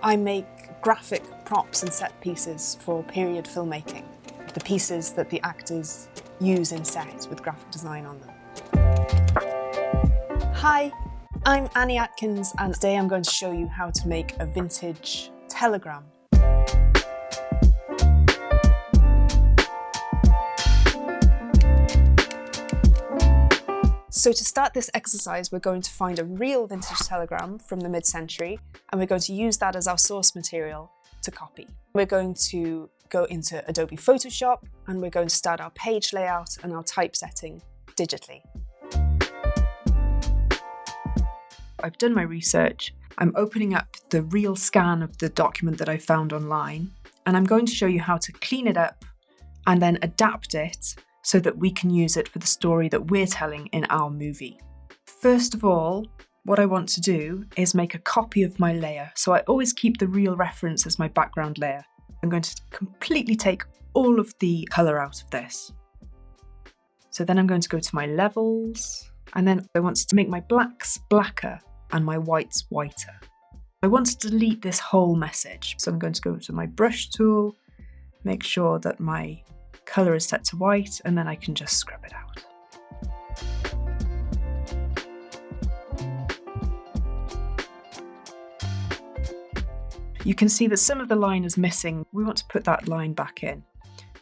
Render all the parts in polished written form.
I make graphic props and set pieces for period filmmaking, the pieces that the actors use in set with graphic design on them. Hi, I'm Annie Atkins, and today I'm going to show you how to make a vintage telegram. So to start this exercise, we're going to find a real vintage telegram from the mid-century, and we're going to use that as our source material to copy. We're going to go into Adobe Photoshop, and we're going to start our page layout and our typesetting digitally. I've done my research. I'm opening up the real scan of the document that I found online, and I'm going to show you how to clean it up and then adapt it so that we can use it for the story that we're telling in our movie. First of all, what I want to do is make a copy of my layer. So I always keep the real reference as my background layer. I'm going to completely take all of the colour out of this. So then I'm going to go to my levels, and then I want to make my blacks blacker and my whites whiter. I want to delete this whole message. So I'm going to go to my brush tool, make sure that my colour is set to white, and then I can just scrub it out. You can see that some of the line is missing. We want to put that line back in.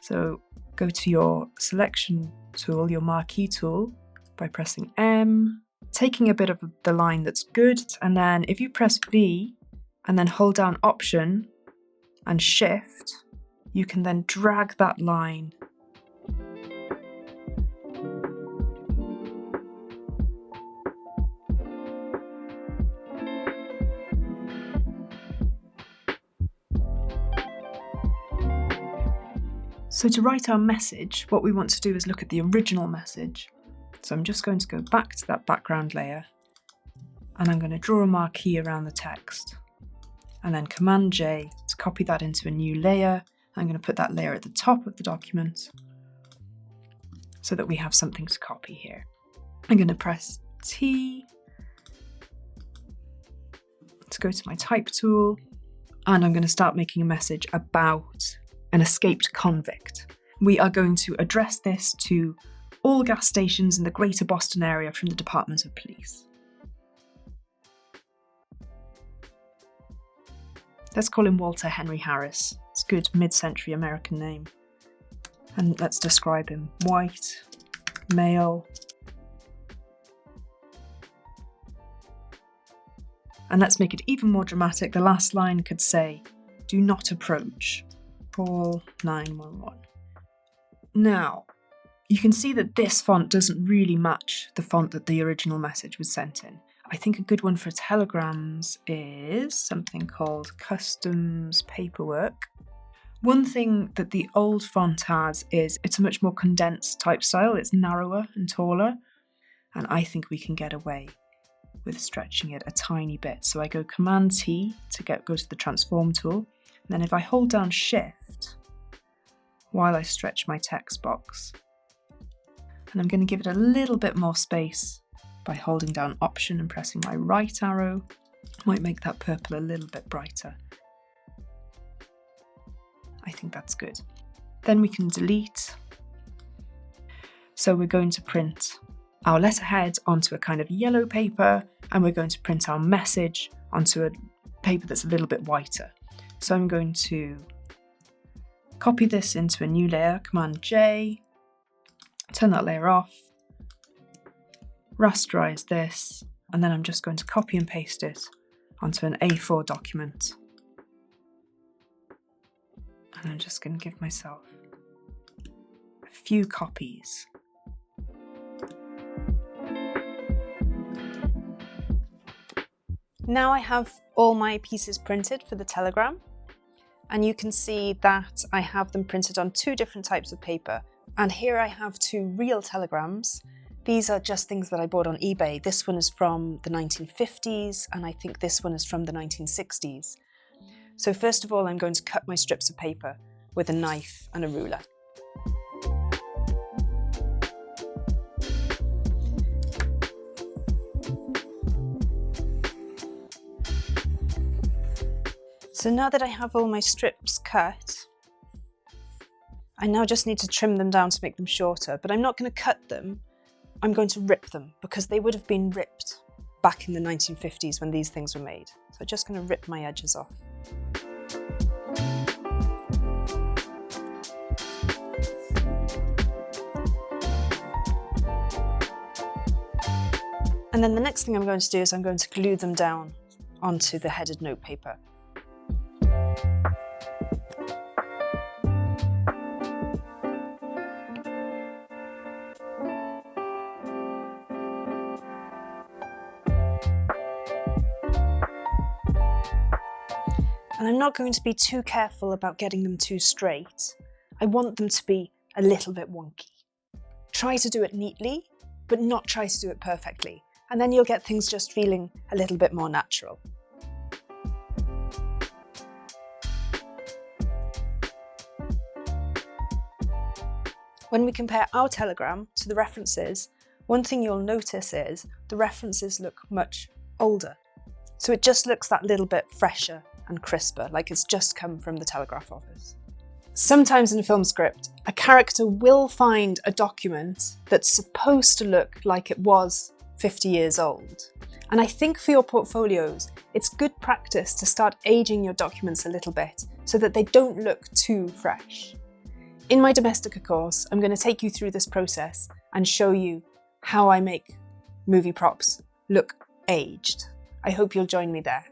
So go to your selection tool, your marquee tool, by pressing M, taking a bit of the line that's good, and then if you press V and then hold down Option and Shift, you can then drag that line. So to write our message, what we want to do is look at the original message. So I'm just going to go back to that background layer, and I'm going to draw a marquee around the text, and then Command J to copy that into a new layer. I'm going to put that layer at the top of the document so that we have something to copy here. I'm going to press T to go to my type tool, and I'm going to start making a message about an escaped convict. We are going to address this to all gas stations in the Greater Boston area from the Department of Police. Let's call him Walter Henry Harris. It's a good mid-century American name. And let's describe him. White, male. And let's make it even more dramatic. The last line could say, "Do not approach. Call 911." Now, you can see that this font doesn't really match the font that the original message was sent in. I think a good one for telegrams is something called Customs Paperwork. One thing that the old font has is it's a much more condensed type style. It's narrower and taller, and I think we can get away with stretching it a tiny bit. So I go Command T to go to the transform tool, and then if I hold down Shift while I stretch my text box, and I'm going to give it a little bit more space by holding down Option and pressing my right arrow. Might make that purple a little bit brighter. I think that's good. Then we can delete. So we're going to print our letterhead onto a kind of yellow paper, and we're going to print our message onto a paper that's a little bit whiter. So I'm going to copy this into a new layer, Command J, turn that layer off, rasterize this, and then I'm just going to copy and paste it onto an A4 document. And I'm just going to give myself a few copies. Now I have all my pieces printed for the telegram, and you can see that I have them printed on two different types of paper. And here I have two real telegrams. These are just things that I bought on eBay. This one is from the 1950s, and I think this one is from the 1960s. So first of all, I'm going to cut my strips of paper with a knife and a ruler. So now that I have all my strips cut, I now just need to trim them down to make them shorter, but I'm not going to cut them, I'm going to rip them because they would have been ripped back in the 1950s when these things were made. So I'm just going to rip my edges off. And then the next thing I'm going to do is I'm going to glue them down onto the headed notepaper. And I'm not going to be too careful about getting them too straight. I want them to be a little bit wonky. Try to do it neatly, but not try to do it perfectly. And then you'll get things just feeling a little bit more natural. When we compare our telegram to the references, one thing you'll notice is the references look much older. So it just looks that little bit fresher and crisper, like it's just come from the Telegraph office. Sometimes in a film script, a character will find a document that's supposed to look like it was 50 years old. And I think for your portfolios, it's good practice to start aging your documents a little bit so that they don't look too fresh. In my Domestika course, I'm going to take you through this process and show you how I make movie props look aged. I hope you'll join me there.